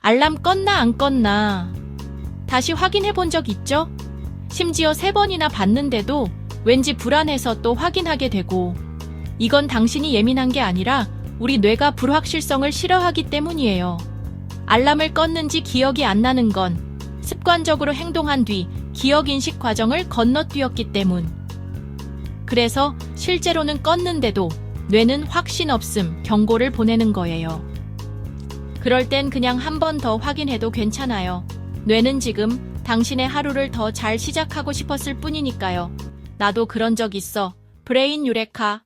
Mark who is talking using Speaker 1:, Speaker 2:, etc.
Speaker 1: 알람 껐나 안 껐나 다시 확인해 본 적 있죠? 심지어 3번이나 봤는데도 왠지 불안해서 또 확인하게 되고, 이건 당신이 예민한 게 아니라 우리 뇌가 불확실성을 싫어하기 때문이에요. 알람을 껐는지 기억이 안 나는 건 습관적으로 행동한 뒤 기억 인식 과정을 건너뛰었기 때문. 그래서 실제로는 껐는데도 뇌는 확신 없음 경고를 보내는 거예요. 그럴 땐 그냥 한 번 더 확인해도 괜찮아요. 뇌는 지금 당신의 하루를 더 잘 시작하고 싶었을 뿐이니까요. 나도 그런 적 있어. 브레인 유레카.